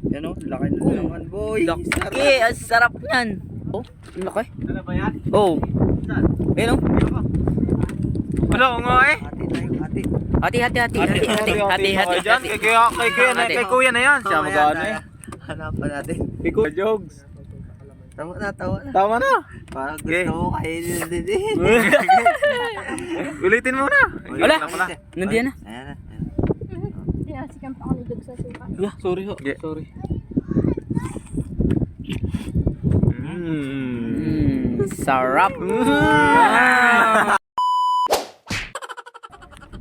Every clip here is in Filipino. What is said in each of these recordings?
Yan o, laki na naman boy. Laki, ang sarap niyan. Oh, laki. Ano ba yan? Oh. Ayun oh. Wala ko nga eh. Hati. Kay kuya na yan. Siya magana eh. Hanapan natin. Kay kuya Jogs. Tama na. Tama na. Parang Okay. gusto mo kainin din eh. Ulitin mo na. Wala. Nandiyan na. Ayan na. Sinasikan pa ako ni Dog sa suka. Sorry ho. Sorry. Sarap.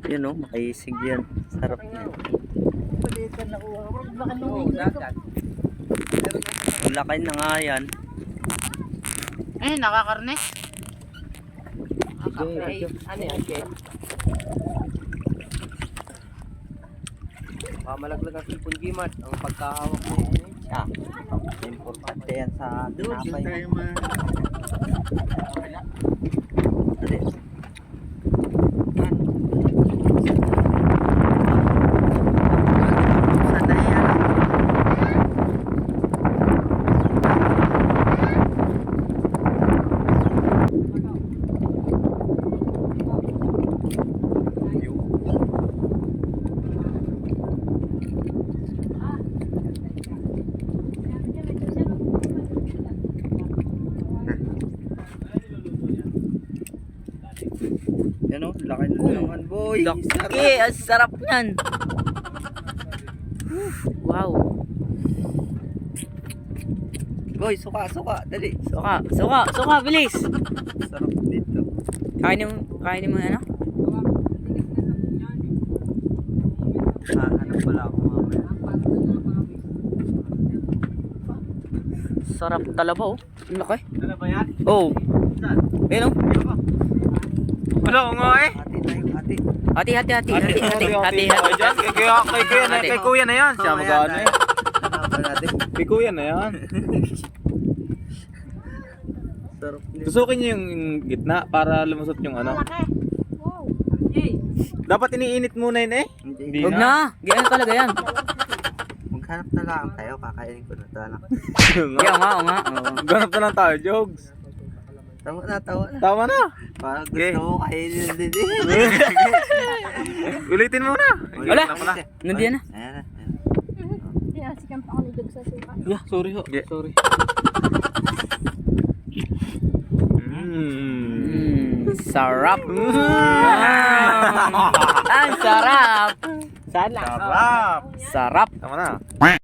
Yan o, makaisig yan. Sarap yan. Baka nung Ang laki na nga yan. Eh, nakakarne. ano yan? Mamalaglag ang sipon gimat. Ang pagkahawak mo yan. Siya. Importante yan sa tinapay. Dali. Yan o, laki na naman boy. Laki, ang sarap niyan. Wow. Boy, suka, dali. Suka, bilis. Sarap dito. Kainin mo ano? Hanap pala ako mamaya. Sarap talaga oh. Ang laki. Ano ba yan? Oh. Ayun oh. Wala ko nga eh. Hati. Kay kuya na yan. Siya magana eh. Hanapan natin. Kay kuya na yan. Sarap nito. Tusukin niyo yung gitna para lumusot yung ano. Malaki. Wow. Dapat iniinit muna yun eh. Hindi. Huwag na. Ganyan talaga yan. Maghanap na lang tayo, kakainin ko na ito. Kaya nga. Oo. Ganap na lang tayo, Jogs. Tama na. Tama na. Parang Okay. gusto mo kainin din eh. Ulitin mo na. Wala. Nandiyan na. Ayan na. Sinasikan pa ako ni Dog sa suka. Sorry ho. Sorry. Sarap. Ang sarap. Sarap. Sarap. Tama na.